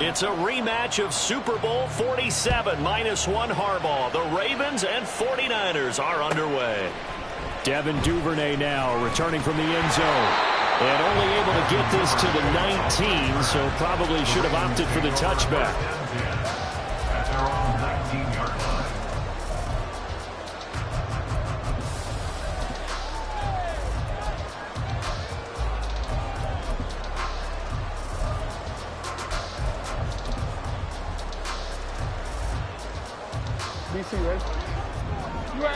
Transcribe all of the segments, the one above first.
It's a rematch of Super Bowl 47, -1 Harbaugh. The Ravens and 49ers are underway. Devin Duvernay now returning from the end zone. And only able to get this to the 19, so probably should have opted for the touchback. At their own 19-yard line. BC, right? You at.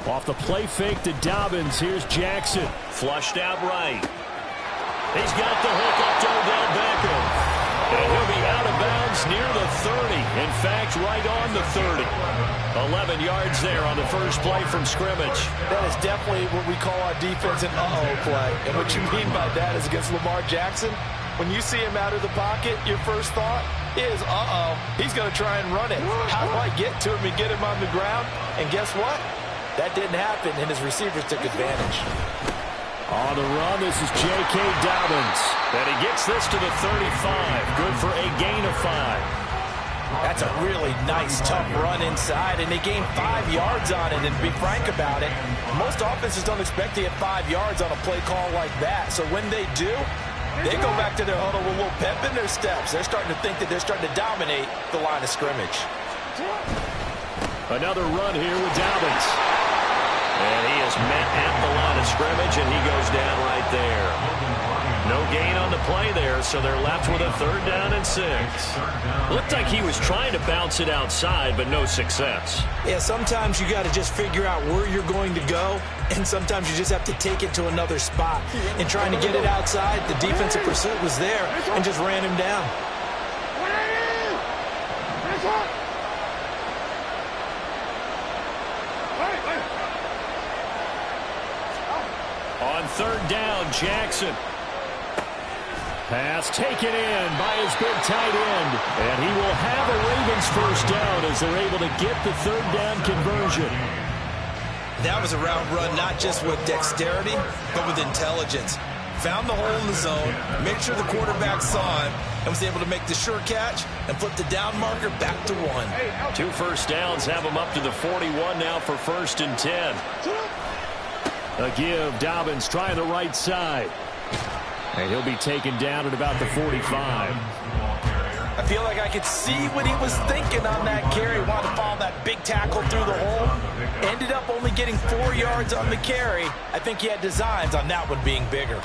Off the play fake to Dobbins. Here's Jackson. Flushed out right. He's got the hook up to Odell Beckham. And he'll be out of bounds near the 30. In fact, right on the 30. 11 yards there on the first play from scrimmage. That is definitely what we call our defense an uh-oh play. And what you mean by that is against Lamar Jackson, when you see him out of the pocket, your first thought is, uh-oh, he's going to try and run it. How do I get to him and get him on the ground? And guess what? That didn't happen, and his receivers took advantage. On the run, this is J.K. Dobbins. And he gets this to the 35. Good for a gain of 5. That's a really nice, tough run inside, and they gained 5 yards on it. And to be frank about it, most offenses don't expect to get 5 yards on a play call like that. So when they do, they go back to their huddle with a little pep in their steps. They're starting to think that they're starting to dominate the line of scrimmage. Another run here with Dobbins. And he is met at the line of scrimmage, and he goes down right there. No gain on the play there, so they're left with a 3rd down and 6. Looked like he was trying to bounce it outside, but no success. Yeah, sometimes you got to just figure out where you're going to go, and sometimes you just have to take it to another spot. And trying to get it outside, the defensive pursuit was there and just ran him down. On 3rd down, Jackson. Pass taken in by his big tight end. And he will have a Ravens first down as they're able to get the 3rd down conversion. That was a route run not just with dexterity, but with intelligence. Found the hole in the zone, made sure the quarterback saw him, and was able to make the sure catch and flip the down marker back to 1. 2 first downs have him up to the 41 now for 1st and 10. A give, Dobbins trying the right side. And he'll be taken down at about the 45. I feel like I could see what he was thinking on that carry. Wanted to follow that big tackle through the hole. Ended up only getting 4 yards on the carry. I think he had designs on that one being bigger.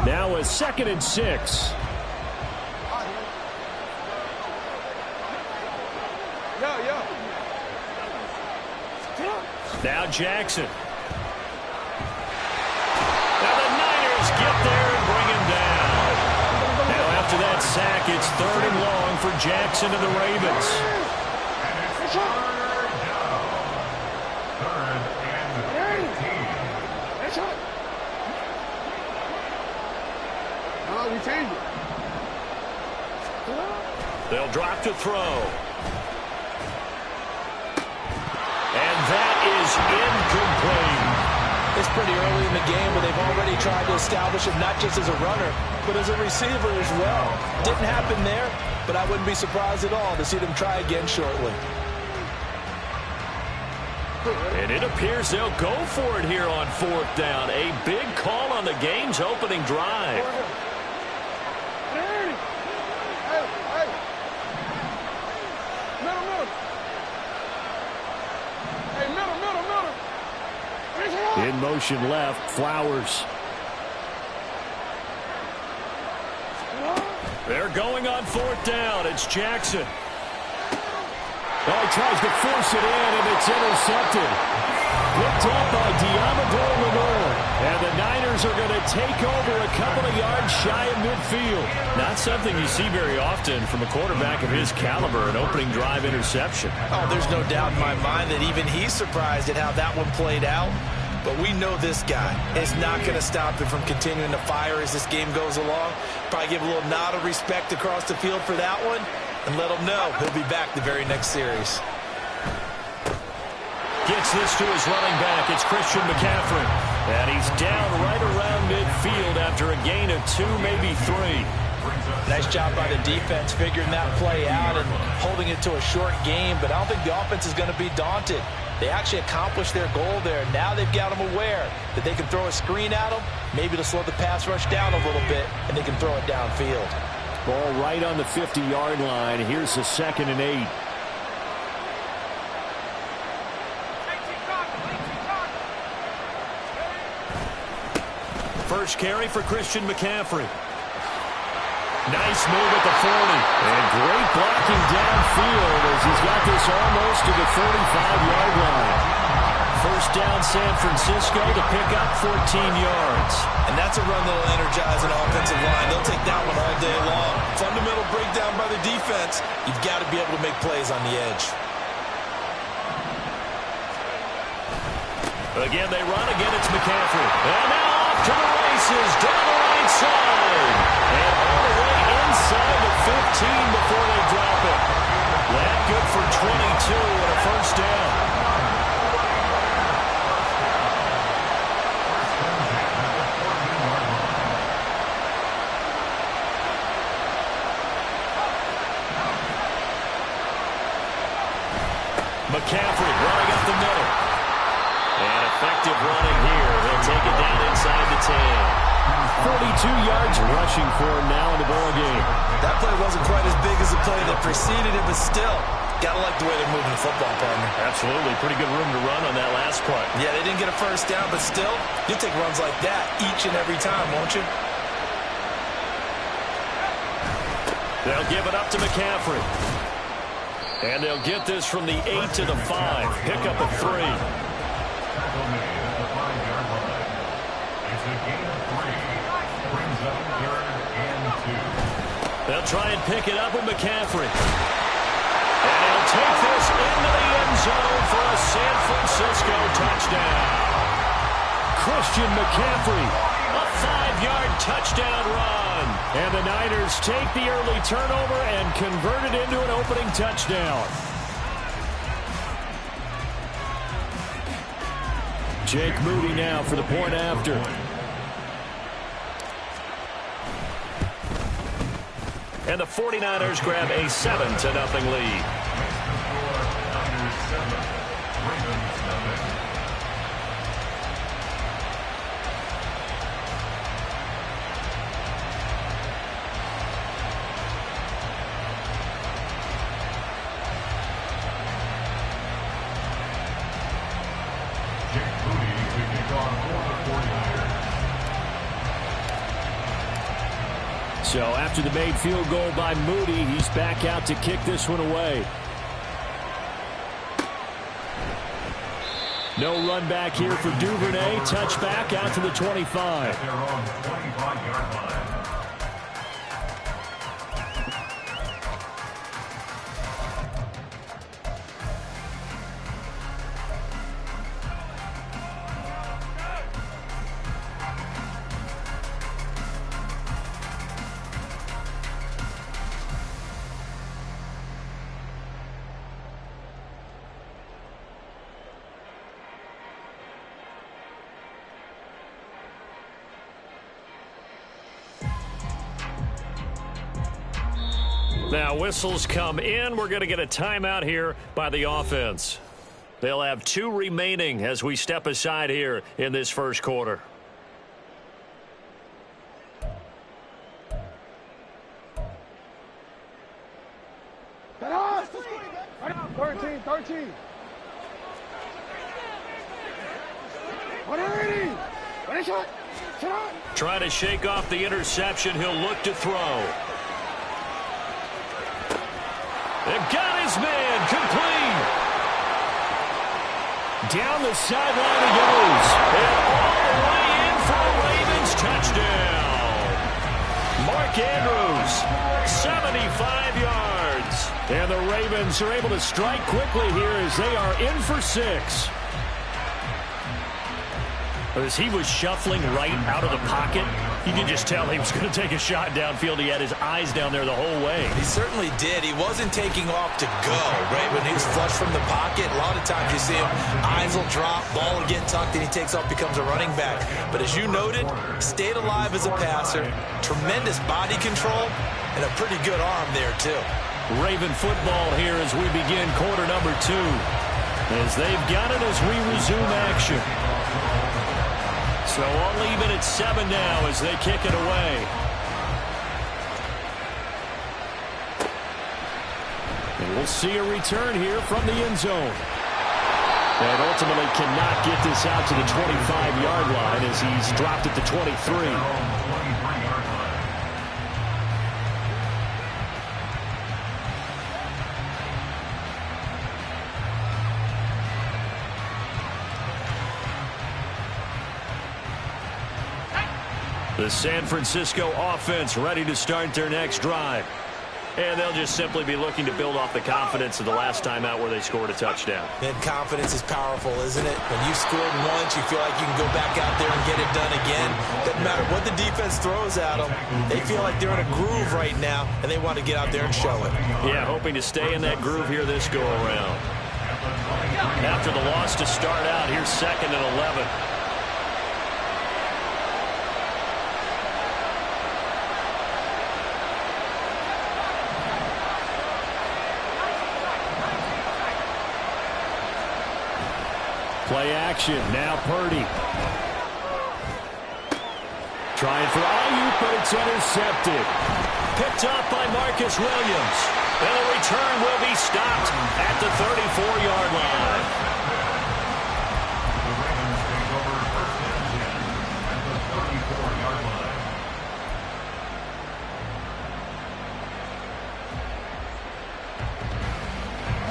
Now a 2nd and 6. Now Jackson. Now the Niners get there and bring him down. Now after that sack, it's 3rd and long for Jackson and the Ravens. We changed it. They'll drop to throw. And that is incomplete. It's pretty early in the game, but they've already tried to establish him not just as a runner, but as a receiver as well. Didn't happen there, but I wouldn't be surprised at all to see them try again shortly. And it appears they'll go for it here on 4th down. A big call on the game's opening drive. In motion left, Flowers. They're going on 4th down. It's Jackson. Oh, he tries to force it in, and it's intercepted. Picked up by Diamador Lenore. And the Niners are going to take over a couple of yards shy of midfield. Not something you see very often from a quarterback of his caliber, an opening drive interception. Oh, there's no doubt in my mind that even he's surprised at how that one played out. But we know this guy is not going to stop him from continuing to fire as this game goes along. Probably give a little nod of respect across the field for that one. and let him know he'll be back the very next series. Gets this to his running back. It's Christian McCaffrey. And he's down right around midfield after a gain of 2, maybe 3. Nice job by the defense figuring that play out and holding it to a short game, but I don't think the offense is going to be daunted. They actually accomplished their goal there. Now they've got them aware that they can throw a screen at them, maybe to slow the pass rush down a little bit, and they can throw it downfield. Ball right on the 50-yard line. Here's the 2nd and 8. First carry for Christian McCaffrey. Nice move at the 40. And great blocking downfield as he's got this almost to the 35-yard line. First down San Francisco to pick up 14 yards. And that's a run that will energize an offensive line. They'll take that one all day long. Fundamental breakdown by the defense. You've got to be able to make plays on the edge. Again, they run. Again, it's McCaffrey. And now off to the races down the right side. And all the way inside the 15 before they drop it. That good for 22 and a first down. McCaffrey running up the middle. And effective running here. They'll take it down inside the 10. 42 yards rushing for him now in the ball game. That play wasn't quite as big as the play that preceded it, but still, gotta like the way they're moving the football, partner. Absolutely. Pretty good room to run on that last play. Yeah, they didn't get a first down, but still, you'll take runs like that each and every time, won't you? They'll give it up to McCaffrey. And they'll get this from the 8 to the 5. Pick up a 3. Tackle made at the 5-yard line. It's a gain of 3. Brings up 3rd and 2. They'll try and pick it up with McCaffrey. And he'll take this into the end zone for a San Francisco touchdown. Christian McCaffrey. A 5-yard touchdown run. And the Niners take the early turnover and convert it into an opening touchdown. Jake Moody now for the point after. And the 49ers grab a 7-0 lead. Niners 7, Ravens 0. So after the made field goal by Moody, he's back out to kick this one away. No run back here for Duvernay. Touchback out to the 25. They're on the 25-yard line. Now whistles come in. We're going to get a timeout here by the offense. They'll have 2 remaining as we step aside here in this first quarter. Get up! 13. 180! Trying to shake off the interception. He'll look to throw. They've got his man complete. Down the sideline he goes. And all the way in for a Ravens touchdown. Mark Andrews, 75 yards. And the Ravens are able to strike quickly here as they are in for 6. As he was shuffling right out of the pocket, you could just tell he was going to take a shot downfield. He had his eyes down there the whole way. He certainly did. He wasn't taking off to go, right? When he was flush from the pocket, a lot of times you see him, eyes will drop, ball will get tucked, and he takes off, becomes a running back. But as you noted, stayed alive as a passer, tremendous body control, and a pretty good arm there, too. Raven football here as we begin quarter number 2. As they've got it as we resume action. So all even at 7 now as they kick it away. And we'll see a return here from the end zone. And ultimately cannot get this out to the 25-yard line as he's dropped at the 23. The San Francisco offense ready to start their next drive. And they'll just simply be looking to build off the confidence of the last time out where they scored a touchdown. And confidence is powerful, isn't it? When you scored once, you feel like you can go back out there and get it done again. Doesn't matter what the defense throws at them. They feel like they're in a groove right now, and they want to get out there and show it. Yeah, hoping to stay in that groove here this go-around. After the loss to start out, here's 2nd and 11. Play action. Now Purdy. Trying for Ayuk, but it's intercepted. Picked up by Marcus Williams. And the return will be stopped at the 34-yard line. The Ravens take over 1st and 10 at the 34-yard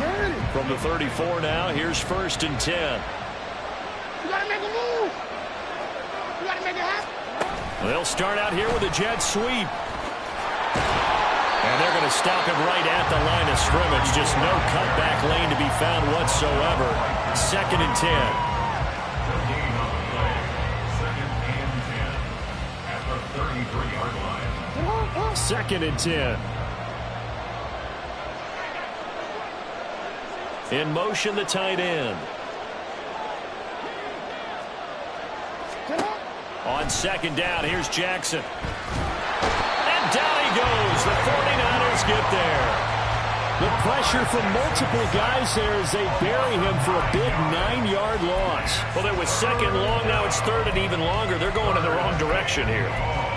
line. From the 34 now, here's 1st and 10. You gotta make a move. You gotta make it happen. They'll start out here with a jet sweep. And they're going to stop him right at the line of scrimmage. Just no cutback lane to be found whatsoever. 2nd and 10. The gain on the play. 2nd and 10 at the 33-yard line. 2nd and 10. In motion, the tight end. On 2nd down, here's Jackson. And down he goes. The 49ers get there. The pressure from multiple guys there as they bury him for a big 9-yard loss. Well, it was 2nd long. Now it's 3rd and even longer. They're going in the wrong direction here.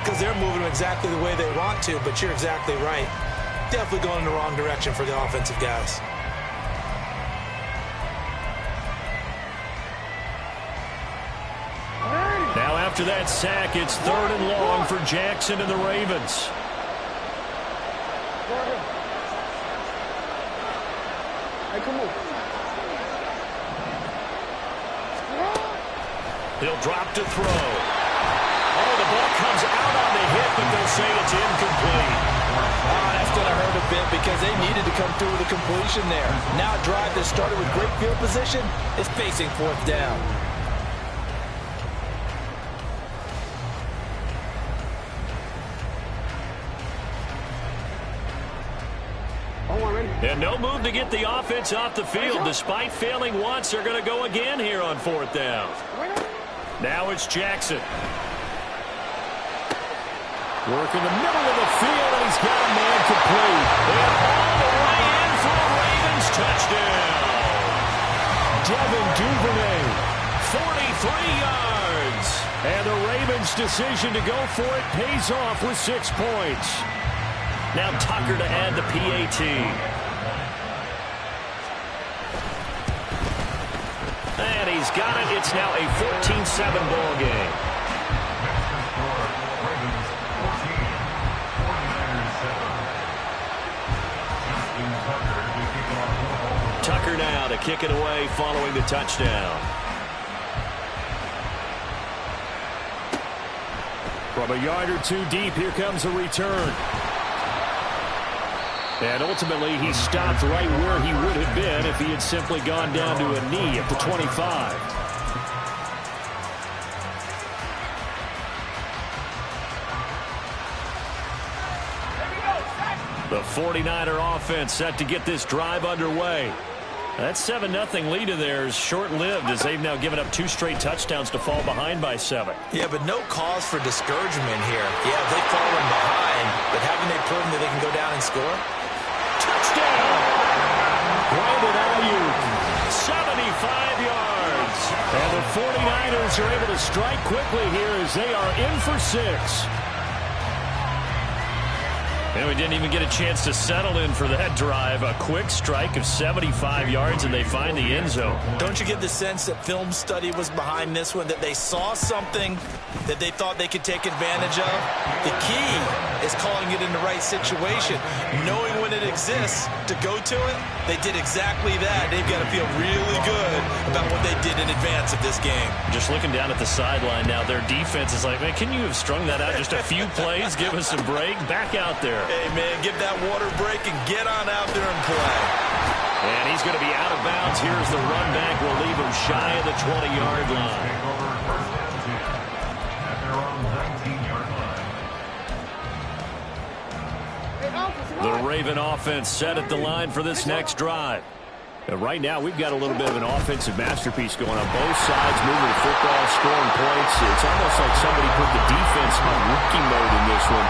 Because they're moving exactly the way they want to, but you're exactly right. Definitely going in the wrong direction for the offensive guys. Now after that sack, it's 3rd and long for Jackson and the Ravens. Hey, come on. He'll drop to throw. Oh, the ball comes out on the hit, but they'll say it's incomplete. Oh, that's going to hurt a bit because they needed to come through with a completion there. Now a drive that started with great field position is facing 4th down. And no move to get the offense off the field. Despite failing once, they're going to go again here on 4th down. Now it's Jackson. Work in the middle of the field, and he's got a man complete. And all the way in for a Ravens touchdown. Devin Duvernay. 43 yards. And the Ravens' decision to go for it pays off with 6 points. Now Tucker to add the PAT. And he's got it. It's now a 14-7 ball game. Ravens 14, 49ers 7. Tucker now to kick it away following the touchdown. From a yard or 2 deep, here comes a return. And ultimately, he stopped right where he would have been if he had simply gone down to a knee at the 25. The 49er offense set to get this drive underway. That 7-0 lead of theirs short-lived as they've now given up 2 straight touchdowns to fall behind by 7. Yeah, but no cause for discouragement here. Yeah, they've fallen behind, but haven't they proven that they can go down and score? Touchdown! Brandon Ayuk, 75 yards. And the 49ers are able to strike quickly here as they are in for 6. And we didn't even get a chance to settle in for that drive. A quick strike of 75 yards, and they find the end zone. Don't you get the sense that film study was behind this one, that they saw something that they thought they could take advantage of? The key is calling it in the right situation, knowing when it exists to go to it. They did exactly that. They've got to feel really good about what they did in advance of this game. Just looking down at the sideline now, their defense is like, man, can you have strung that out just a few plays? Give us a break. Back out there. Hey, man, give that water break and get on out there and play. And he's going to be out of bounds. Here's the run back. We'll leave him shy of the 20-yard line. Take over first and 10 at their own 19-yard line. The Raven offense set at the line for this next drive. Right now, we've got a little bit of an offensive masterpiece going on both sides, moving the football, scoring points. It's almost like somebody put the defense on rookie mode in this one.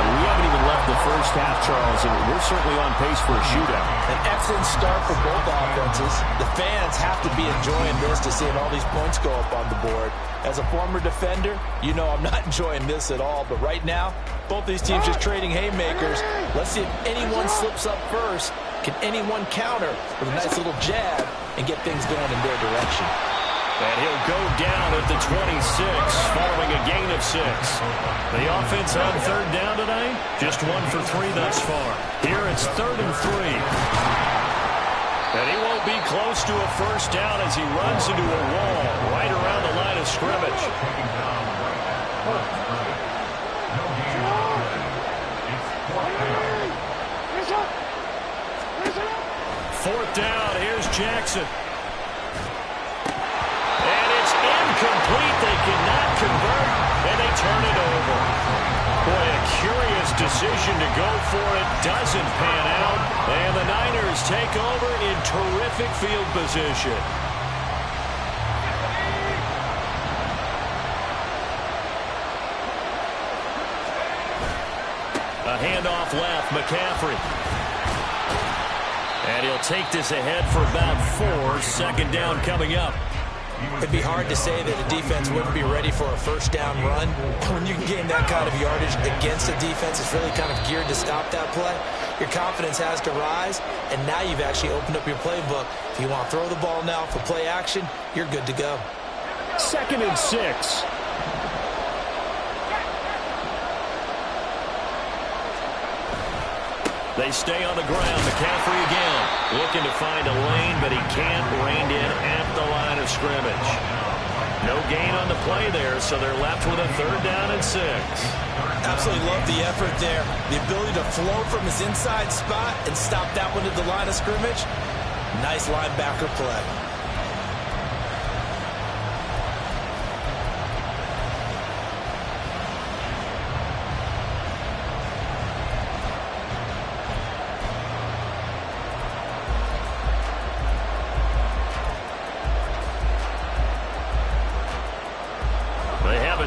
We haven't even left the first half, Charles, and we're certainly on pace for a shootout. An excellent start for both offenses. The fans have to be enjoying this to seeing all these points go up on the board. As a former defender, you know I'm not enjoying this at all. But right now, both these teams just trading haymakers. Let's see if anyone slips up first. Can anyone counter with a nice little jab and get things going in their direction? And he'll go down at the 26, following a gain of 6. The offense on third down tonight, just 1 for 3 thus far. Here it's 3rd and 3. And he won't be close to a first down as he runs into a wall right around the line of scrimmage. Fourth down, here's Jackson. And it's incomplete. They cannot convert, and they turn it over. Boy, a curious decision to go for it. Doesn't pan out. And the Niners take over in terrific field position. A handoff left, McCaffrey. And he'll take this ahead for about 4. Second down coming up. It'd be hard to say that a defense wouldn't be ready for a first down run. When you can gain that kind of yardage against a defense that's really kind of geared to stop that play, your confidence has to rise, and now you've actually opened up your playbook. If you want to throw the ball now for play action, you're good to go. 2nd and 6. They stay on the ground. McCaffrey again. Looking to find a lane, but he can't. Reined in at the line of scrimmage. No gain on the play there, so they're left with a 3rd down and 6. Absolutely love the effort there. The ability to flow from his inside spot and stop that one at the line of scrimmage. Nice linebacker play.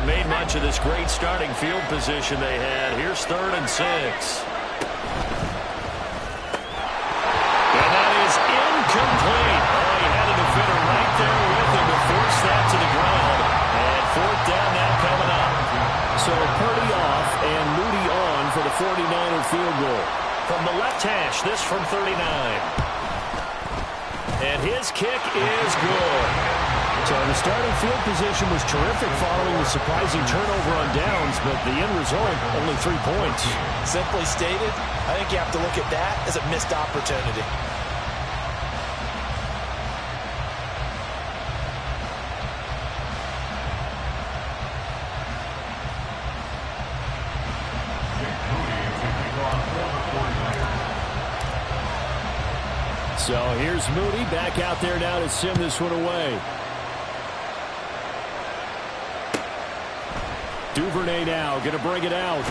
Made much of this great starting field position they had. Here's 3rd and 6. And that is incomplete. Oh, he had a defender right there with him to force that to the ground. And 4th down now coming up. So Purdy off and Moody on for the 49er field goal. From the left hash, this from 39. And his kick is good. So the starting field position was terrific following the surprising turnover on downs, but the end result, only 3 points. Simply stated, I think you have to look at that as a missed opportunity. So here's Moody back out there now to sim this one away. Duvernay now going to bring it out.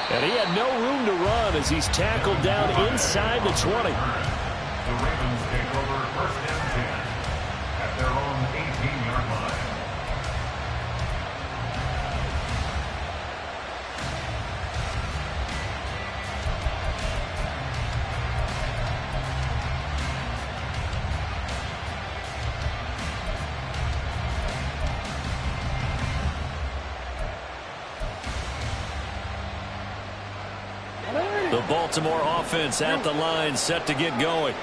And he had no room to run as he's tackled down inside the 20. The Ravens take over first and 10 at their own 18-yard line. The Baltimore offense at the line, set to get going.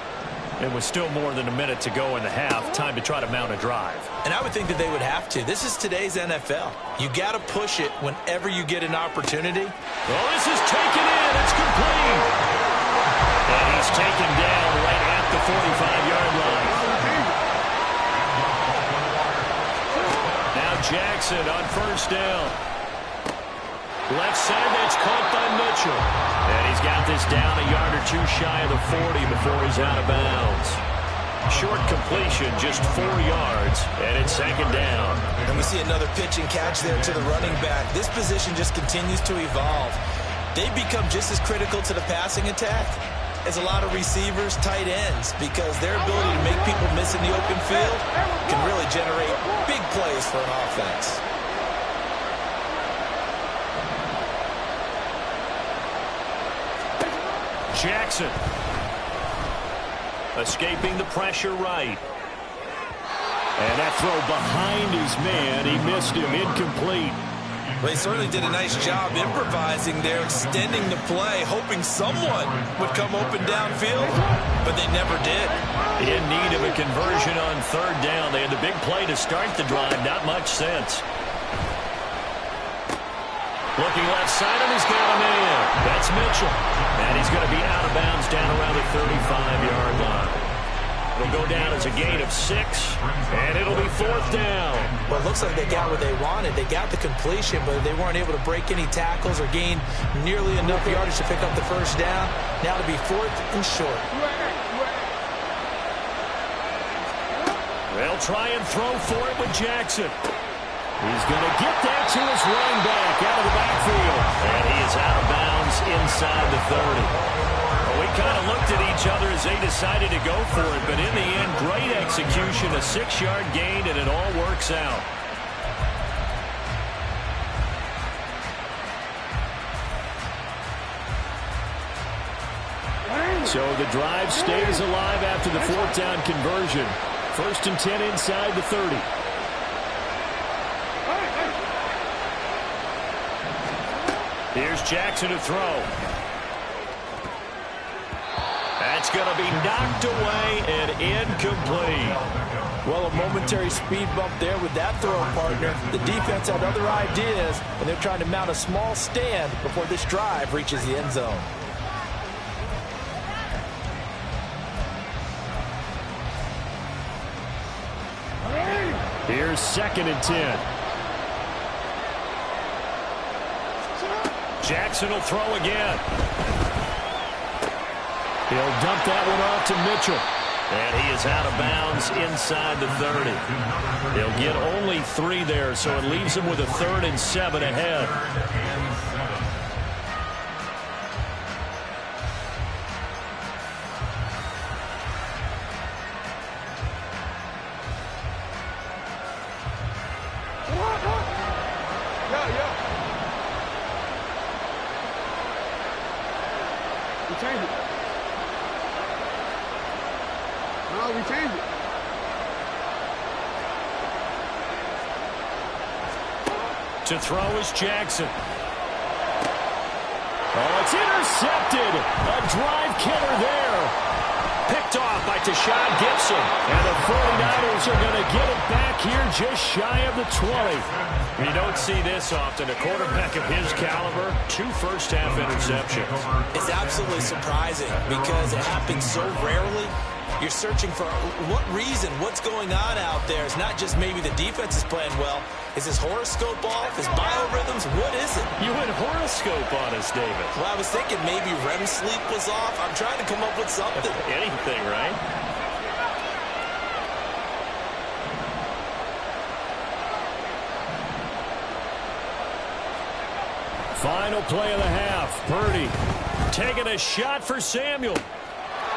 It was still more than a minute to go in the half. Time to try to mount a drive. And I would think that they would have to. This is today's NFL. You got to push it whenever you get an opportunity. Well, this is taken in. It's complete. And he's taken down right at the 45-yard line. Now Jackson on first down. Left side, that's caught by Mitchell. And he's got this down a yard or two shy of the 40 before he's out of bounds. Short completion, just 4 yards, and it's second down. And we see another pitch and catch there to the running back. This position just continues to evolve. They become just as critical to the passing attack as a lot of receivers, tight ends, because their ability to make people miss in the open field can really generate big plays for an offense. Jackson escaping the pressure right. And that throw behind his man, he missed him, incomplete. Well, he certainly did a nice job improvising there, extending the play, hoping someone would come open downfield, but they never did. In need of a conversion on third down. They had the big play to start the drive, not much sense. Looking left side, and he's got a man. That's Mitchell. And he's going to be out of bounds down around the 35-yard line. It'll go down as a gain of 6, and it'll be fourth down. Well, it looks like they got what they wanted. They got the completion, but they weren't able to break any tackles or gain nearly enough yardage to pick up the first down. Now to be fourth and short. They'll try and throw for it with Jackson. He's going to get that to his running back out of the backfield. And he is out of bounds inside the 30. Well, we kind of looked at each other as they decided to go for it, but in the end, great execution, a 6-yard gain, and it all works out. So the drive stays alive after the fourth down conversion. First and 10 inside the 30. Here's Jackson to throw. That's going to be knocked away and incomplete. Well, a momentary speed bump there with that throw, partner. The defense had other ideas, and they're trying to mount a small stand before this drive reaches the end zone. Here's second and 10. Jackson will throw again. He'll dump that one off to Mitchell. And he is out of bounds inside the 30. They'll get only 3 there, so it leaves him with a 3rd and 7 ahead. We change it. No, we change it. To throw is Jackson. Oh, it's intercepted. A drive killer there. Picked off by Tashawn Gibson. And the 49ers are going to get it back here just shy of the 20. You don't see this often. A quarterback of his caliber, 2 first-half interceptions. It's absolutely surprising because it happens so rarely. You're searching for what reason, what's going on out there. It's not just maybe the defense is playing well. Is his horoscope off? His biorhythms? What is it? You went horoscope on us, David. Well, I was thinking maybe REM sleep was off. I'm trying to come up with something. Anything, right? Final play of the half. Purdy taking a shot for Samuel.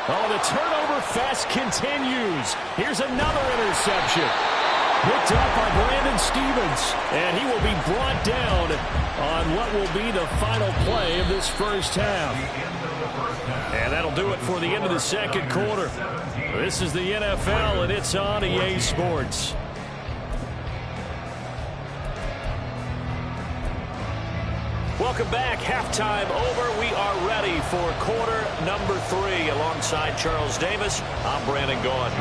Oh, the turnover fest continues. Here's another interception. Picked up by Brandon Stevens. And he will be brought down on what will be the final play of this first half. And that'll do it for the end of the second quarter. This is the NFL, and it's on EA Sports. Welcome back. Halftime over. We are ready for quarter number 3. Alongside Charles Davis, I'm Brandon Gaudin.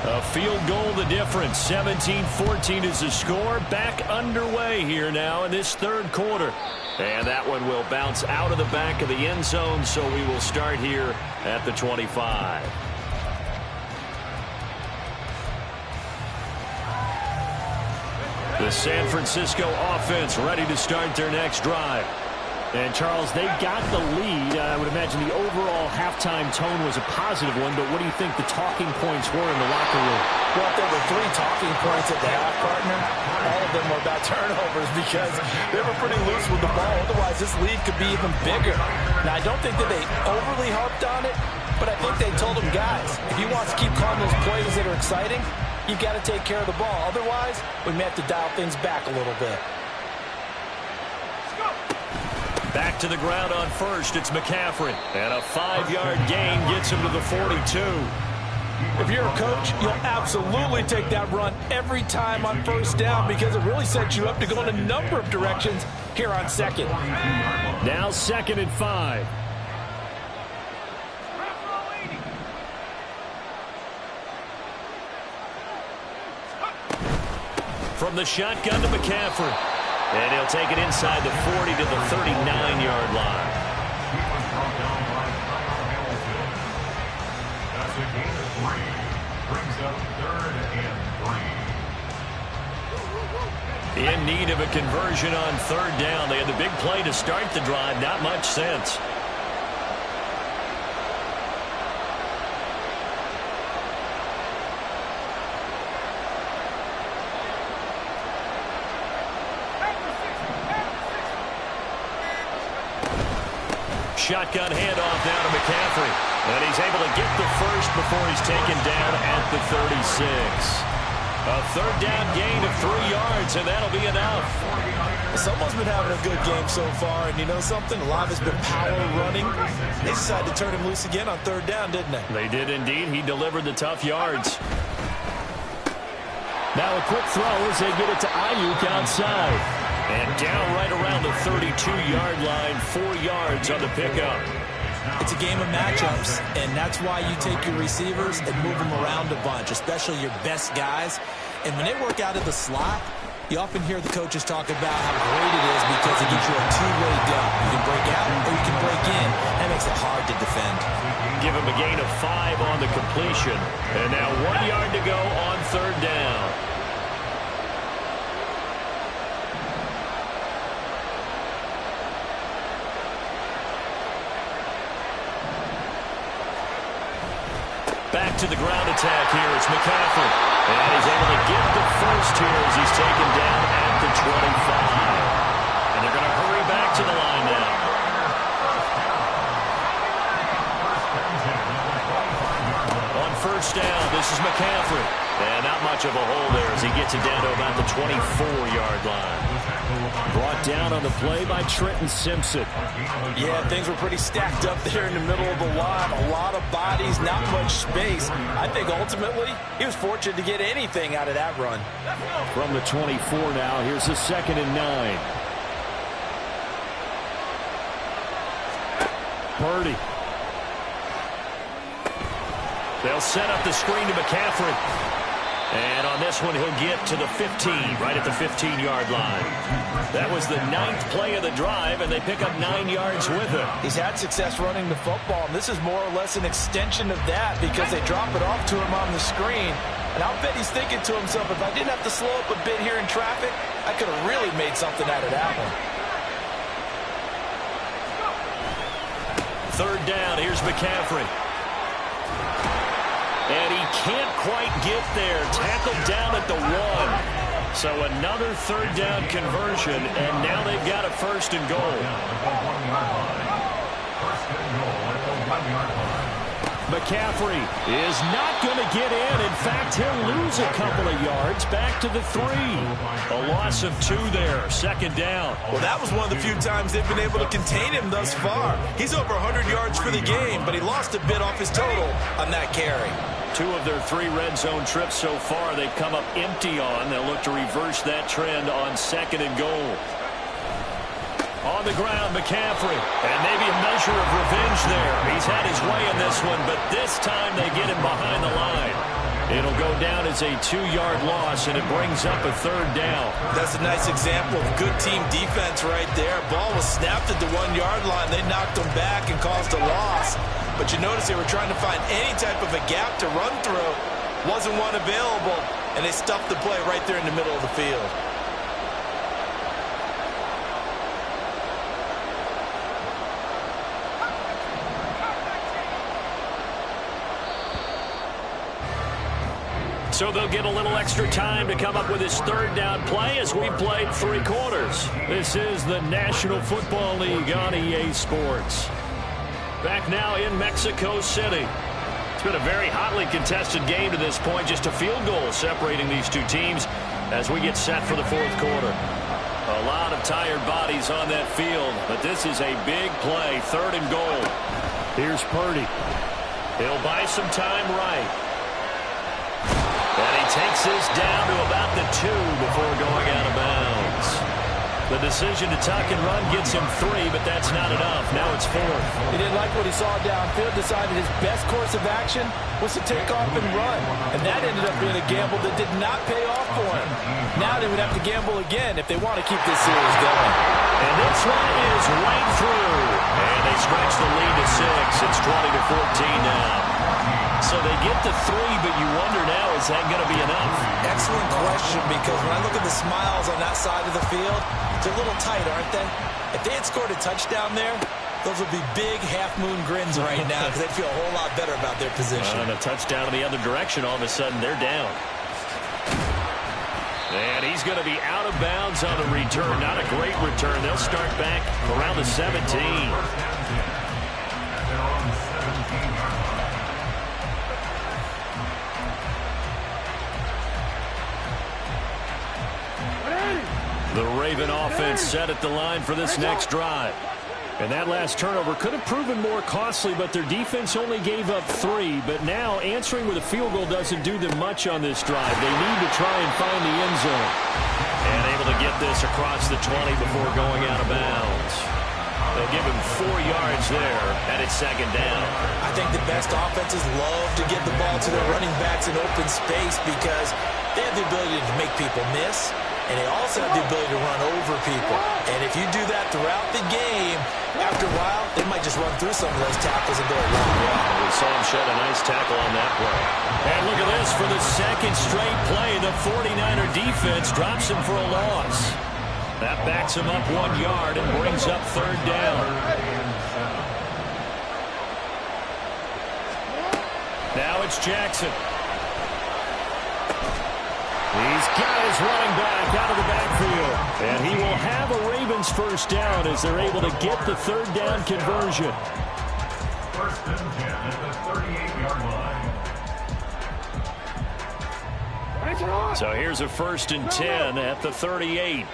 A field goal the difference. 17-14 is the score. Back underway here now in this third quarter. And that one will bounce out of the back of the end zone, so we will start here at the 25. The San Francisco offense ready to start their next drive. And, Charles, they got the lead. I would imagine the overall halftime tone was a positive one, but what do you think the talking points were in the locker room? Well, if there were 3 talking points at the half, partner, all of them were about turnovers because they were pretty loose with the ball. Otherwise, this lead could be even bigger. Now, I don't think that they overly harped on it, but I think they told them, guys, if you want to keep calling those plays that are exciting, you've got to take care of the ball. Otherwise, we may have to dial things back a little bit. Back to the ground on first. It's McCaffrey. And a 5-yard gain gets him to the 42. If you're a coach, you'll absolutely take that run every time on first down because it really sets you up to go in a number of directions here on second. Now 2nd and 5. From the shotgun to McCaffrey. And he'll take it inside the 40 to the 39-yard line. That's a gain of 3. Brings up 3rd and 3. In need of a conversion on 3rd down. They had the big play to start the drive. Not much sense. Shotgun handoff down to McCaffrey. And he's able to get the first before he's taken down at the 36. A 3rd down gain of 3 yards, and that'll be enough. Someone's been having a good game so far, and you know something? A lot of it's been power running. They decided to turn him loose again on 3rd down, didn't they? They did indeed. He delivered the tough yards. Now a quick throw as they get it to Ayuk outside. And down right around the 32-yard line, 4 yards on the pickup. It's a game of matchups, and that's why you take your receivers and move them around a bunch, especially your best guys. And when they work out of the slot, you often hear the coaches talk about how great it is because it gives you a two-way go. You can break out or you can break in. That makes it hard to defend. Give him a gain of 5 on the completion. And now 1 yard to go on 3rd down. Back to the ground attack here. It's McCaffrey. And he's able to get the first here as he's taken down at the 25. And they're going to hurry back to the line now. On 1st down, this is McCaffrey. And not much of a hole there as he gets it down to about the 24-yard line. Brought down on the play by Trenton Simpson. Yeah, things were pretty stacked up there in the middle of the line. A lot of bodies, not much space. I think ultimately he was fortunate to get anything out of that run. From the 24 now, here's the 2nd and 9. Purdy. They'll set up the screen to McCaffrey. And on this one, he'll get to the 15, right at the 15-yard line. That was the 9th play of the drive, and they pick up 9 yards with it. He's had success running the football, and this is more or less an extension of that because they drop it off to him on the screen. And I'll bet he's thinking to himself, if I didn't have to slow up a bit here in traffic, I could have really made something out of that one. 3rd down, here's McCaffrey. And he can't quite get there. Tackled down at the 1. So another third down conversion, and now they've got a first and goal. McCaffrey is not going to get in. In fact, he'll lose a couple of yards back to the 3. A loss of 2 there, second down. Well, that was one of the few times they've been able to contain him thus far. He's over 100 yards for the game, but he lost a bit off his total on that carry. 2 of their 3 red zone trips so far they've come up empty on. They'll look to reverse that trend on second and goal. On the ground, McCaffrey. And maybe a measure of revenge there. He's had his way in this one, but this time they get him behind the line. It'll go down as a 2-yard loss, and it brings up a third down. That's a nice example of good team defense right there. Ball was snapped at the 1-yard line. They knocked him back and caused a loss. But you notice they were trying to find any type of a gap to run through. Wasn't one available, and they stuffed the play right there in the middle of the field. So they'll get a little extra time to come up with his third down play as we've played 3 quarters. This is the National Football League on EA Sports. Back now in Mexico City. It's been a very hotly contested game to this point. Just a field goal separating these 2 teams as we get set for the 4th quarter. A lot of tired bodies on that field, but this is a big play, 3rd and goal. Here's Purdy. He'll buy some time right. And he takes this down to about the 2 before going out of bounds. The decision to tuck and run gets him 3, but that's not enough. Now it's 4th. He didn't like what he saw downfield, decided his best course of action was to take off and run. And that ended up being a gamble that did not pay off for him. Now they would have to gamble again if they want to keep this series going. And this one is right through. And they stretch the lead to 6. It's 20-14 now. So they get to 3, but you wonder now, is that going to be enough? Excellent question, because when I look at the smiles on that side of the field, they're a little tight, aren't they? If they had scored a touchdown there, those would be big half-moon grins right now because they'd feel a whole lot better about their position. And a touchdown in the other direction, all of a sudden they're down. And he's going to be out of bounds on the return. Not a great return. They'll start back around the 17. The Raven offense set at the line for this next drive. And that last turnover could have proven more costly, but their defense only gave up 3. But now answering with a field goal doesn't do them much on this drive. They need to try and find the end zone. And able to get this across the 20 before going out of bounds. They'll give him 4 yards there, and it's 2nd down. I think the best offenses love to get the ball to their running backs in open space because they have the ability to make people miss. And they also have the ability to run over people. And if you do that throughout the game, after a while, they might just run through some of those tackles and go a long way. We saw him shed a nice tackle on that play. And look at this. For the 2nd straight play, the 49er defense drops him for a loss. That backs him up 1 yard and brings up 3rd down. Now it's Jackson. He's got his running back out of the backfield. And he will have a Ravens first down as they're able to get the 3rd down conversion. 1st and 10 at the 38-yard line. So here's a 1st and 10 at the 38.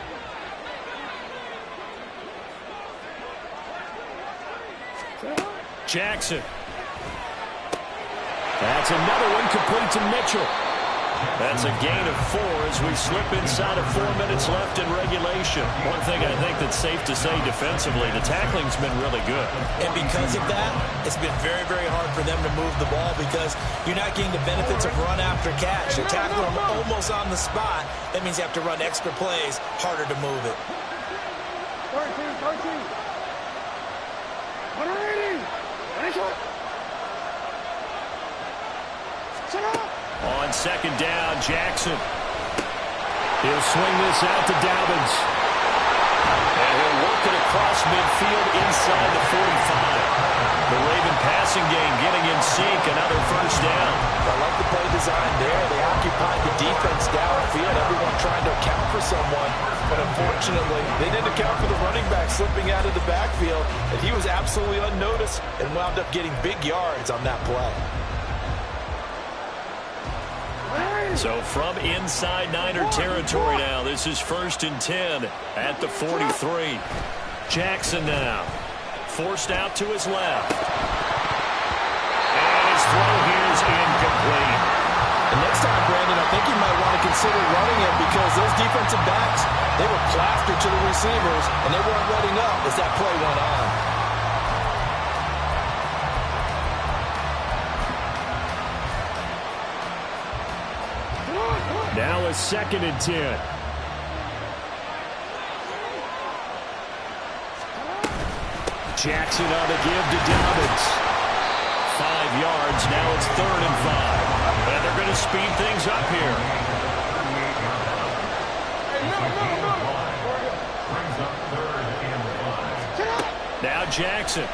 Jackson. That's another one complete to Mitchell. That's a gain of 4 as we slip inside of 4 minutes left in regulation. One thing I think that's safe to say defensively, the tackling's been really good. And because of that, it's been very, very hard for them to move the ball because you're not getting the benefits of run after catch. You're tackling them almost on the spot. That means you have to run extra plays, harder to move it. 13. 180. Set up. On 2nd down, Jackson. He'll swing this out to Dobbins. And he'll work it across midfield inside the 45. The Raven passing game getting in sync, another 1st down. I like the play design there. They occupied the defense downfield. Everyone trying to account someone, but unfortunately, they didn't account for the running back slipping out of the backfield, and he was absolutely unnoticed and wound up getting big yards on that play. So from inside Niner territory now, this is 1st and 10 at the 43. Jackson now, forced out to his left. And his throw here is incomplete. And next time, Brandon, I think you might want to consider running him because those defensive backs, they were plastered to the receivers, and they weren't letting up as that play went on. Now a 2nd and 10. Jackson on the give to Dobbins. 5 yards. Now it's 3rd and 5. And they're going to speed things up here. Now Jackson.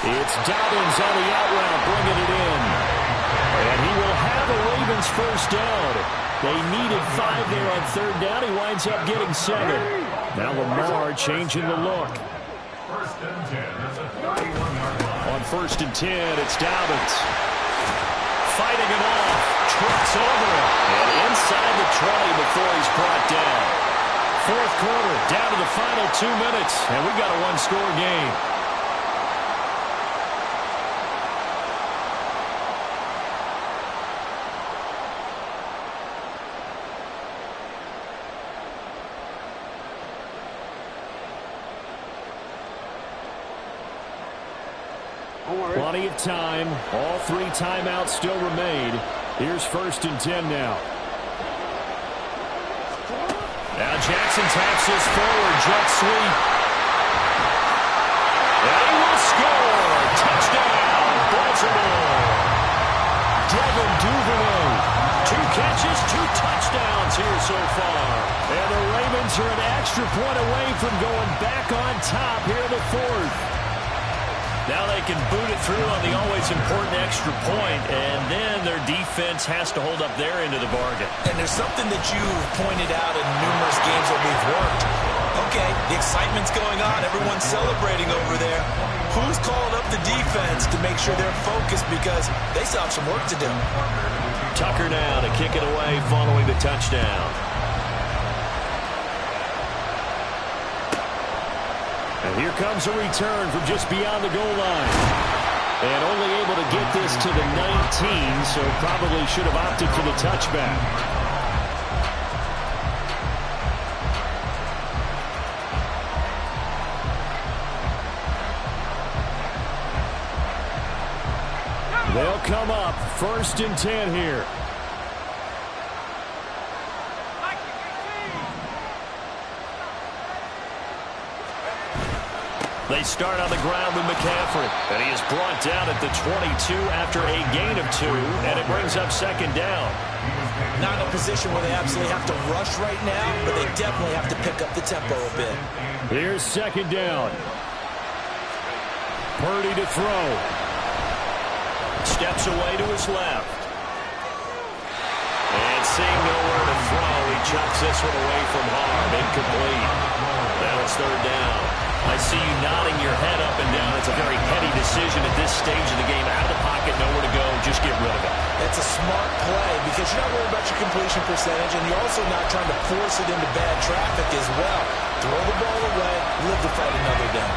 It's Dobbins on the out route, bringing it in. And he will have a Ravens first down. They needed 5 there on 3rd down. He winds up getting 7. Now Lamar changing the look. On 1st and 10, it's Dobbins. Fighting it off. Trucks over it. And inside the 20 before he's brought down. 4th quarter, down to the final 2 minutes. And we got a one-score game. Plenty of time. All 3 timeouts still remain. Here's 1st and 10 now. Now Jackson taps his forward jet sweep. And he will score. Touchdown, Baltimore. Devin Duvernay. 2 catches, 2 touchdowns here so far. And the Ravens are an extra point away from going back on top here in the 4th. Now they can boot it through on the always important extra point, and then their defense has to hold up their end of the bargain. And there's something that you've pointed out in numerous games that we've worked. Okay, the excitement's going on. Everyone's celebrating over there. Who's calling up the defense to make sure they're focused because they still have some work to do? Tucker now to kick it away following the touchdown. And here comes a return from just beyond the goal line. And only able to get this to the 19, so probably should have opted for the touchback. They'll come up 1st and 10 here. They start on the ground with McCaffrey. And he is brought down at the 22 after a gain of 2. And it brings up 2nd down. Not in a position where they absolutely have to rush right now, but they definitely have to pick up the tempo a bit. Here's 2nd down. Purdy to throw. Steps away to his left. And seeing nowhere to throw, he chucks this one away from harm. Incomplete. Now it's 3rd down. I see you nodding your head up and down. It's a very heady decision at this stage of the game. Out of the pocket, nowhere to go. Just get rid of it. That's a smart play because you're not worried about your completion percentage, and you're also not trying to force it into bad traffic as well. Throw the ball away, live to fight another down.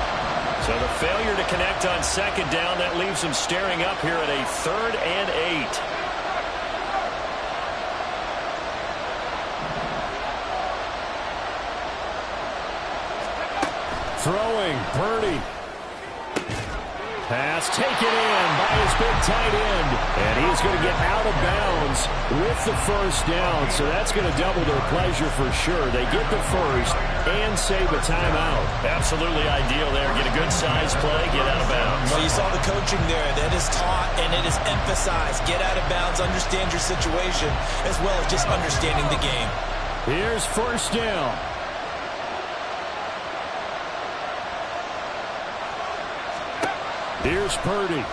So the failure to connect on 2nd down, that leaves him staring up here at a 3rd and 8. Throwing, Purdy. Pass taken in by his big tight end. And he's going to get out of bounds with the 1st down. So that's going to double their pleasure for sure. They get the 1st and save a timeout. Absolutely ideal there. Get a good size play, get out of bounds. Well, you saw the coaching there. That is taught and it is emphasized. Get out of bounds, understand your situation, as well as just understanding the game. Here's 1st down. Here's Purdy.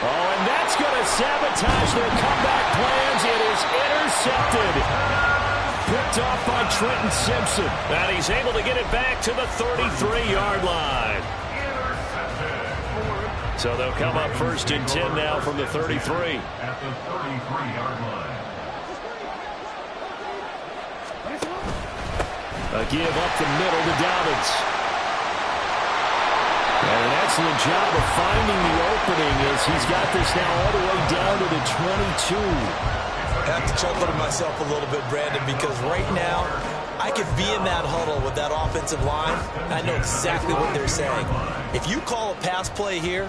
Oh, and that's going to sabotage their comeback plans. It is intercepted. Picked off by Trenton Simpson. And he's able to get it back to the 33-yard line. So they'll come up 1st and 10 now from the 33. At the 33-yard line. A give up the middle to Dobbins. And an excellent job of finding the opening as he's got this now all the way down to the 22. I have to chuckle to myself a little bit, Brandon, because right now I could be in that huddle with that offensive line, and I know exactly what they're saying. If you call a pass play here,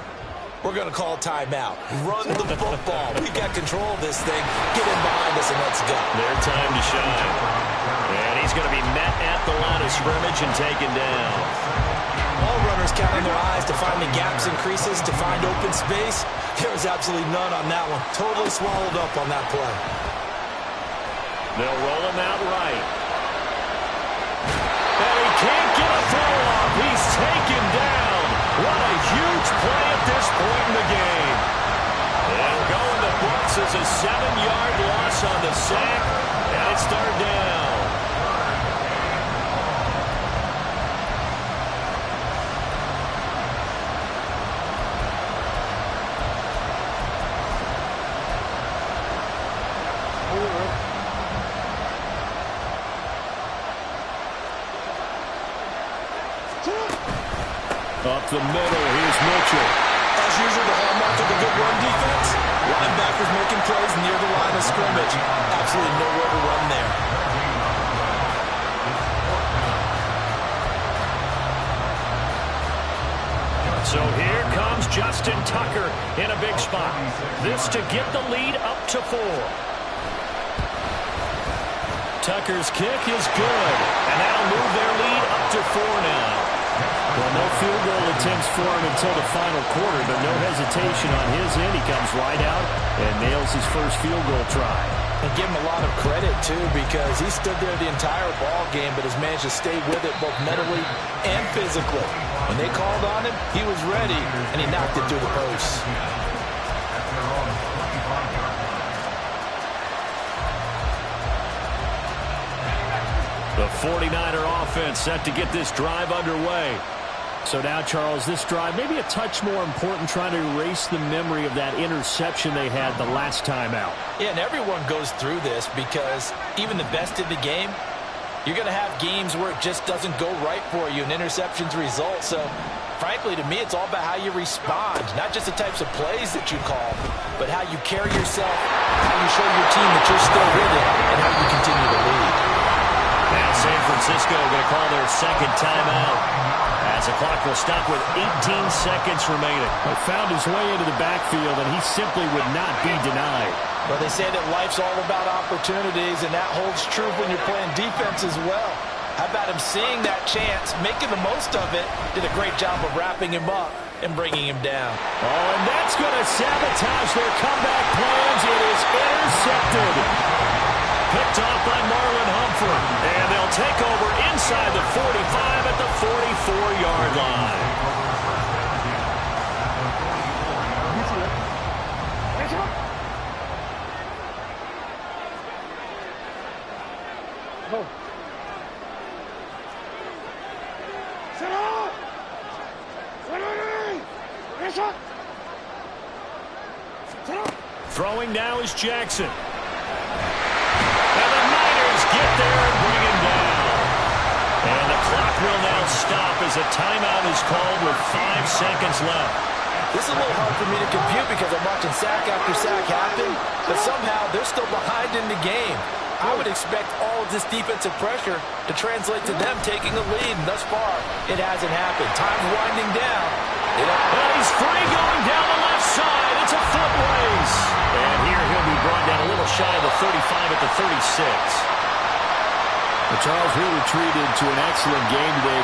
we're going to call timeout. Run the football. We got control of this thing. Get in behind us and let's go. Their time to shine. And he's going to be met at the line of scrimmage and taken down. All runners counting their eyes to find the gaps and creases, to find open space. There was absolutely none on that one. Totally swallowed up on that play. They'll roll him out right. And he can't get a throw off. He's taken down. What a huge play at this point in the game. And we're going to books as a 7-yard loss on the sack. And it's 3rd down. Up the middle, here's Mitchell. As usual, the hallmark of a good run defense. Linebackers making plays near the line of scrimmage. Absolutely nowhere to run there. So here comes Justin Tucker in a big spot. This to get the lead up to 4. Tucker's kick is good, and that'll move their lead up to 4 now. Well, no field goal attempts for him until the final quarter, but no hesitation on his end. He comes right out and nails his first field goal try. And give him a lot of credit, too, because he stood there the entire ball game, but has managed to stay with it both mentally and physically. When they called on him, he was ready, and he knocked it through the post. The 49er offense set to get this drive underway. So now, Charles, this drive may be a touch more important, trying to erase the memory of that interception they had the last time out. Yeah, and everyone goes through this because even the best in the game, you're going to have games where it just doesn't go right for you and interceptions result. So, frankly, to me, it's all about how you respond, not just the types of plays that you call, but how you carry yourself, how you show your team that you're still with it, and how you continue to lead. Now San Francisco going to call their 2nd timeout as the clock will stop with 18 seconds remaining. He found his way into the backfield, and he simply would not be denied. Well, they say that life's all about opportunities, and that holds true when you're playing defense as well. How about him seeing that chance, making the most of it, did a great job of wrapping him up and bringing him down. Oh, and that's going to sabotage their comeback plans. It is intercepted. Picked off by Marlon Humphrey. And they'll take over inside the 45 at the 44-yard line. Throwing now is Jackson. And the Niners get there and bring him down. And the clock will now stop as a timeout is called with 5 seconds left. This is a little hard for me to compute because I'm watching sack after sack happen, but somehow they're still behind in the game. I would expect all of this defensive pressure to translate to them taking a lead, and thus far, it hasn't happened. Time's winding down. And he's free going down the left side. It's a foot race. And here he'll be brought down a little shy of the 35 at the 36. Well, Charles, we retreated to an excellent game today.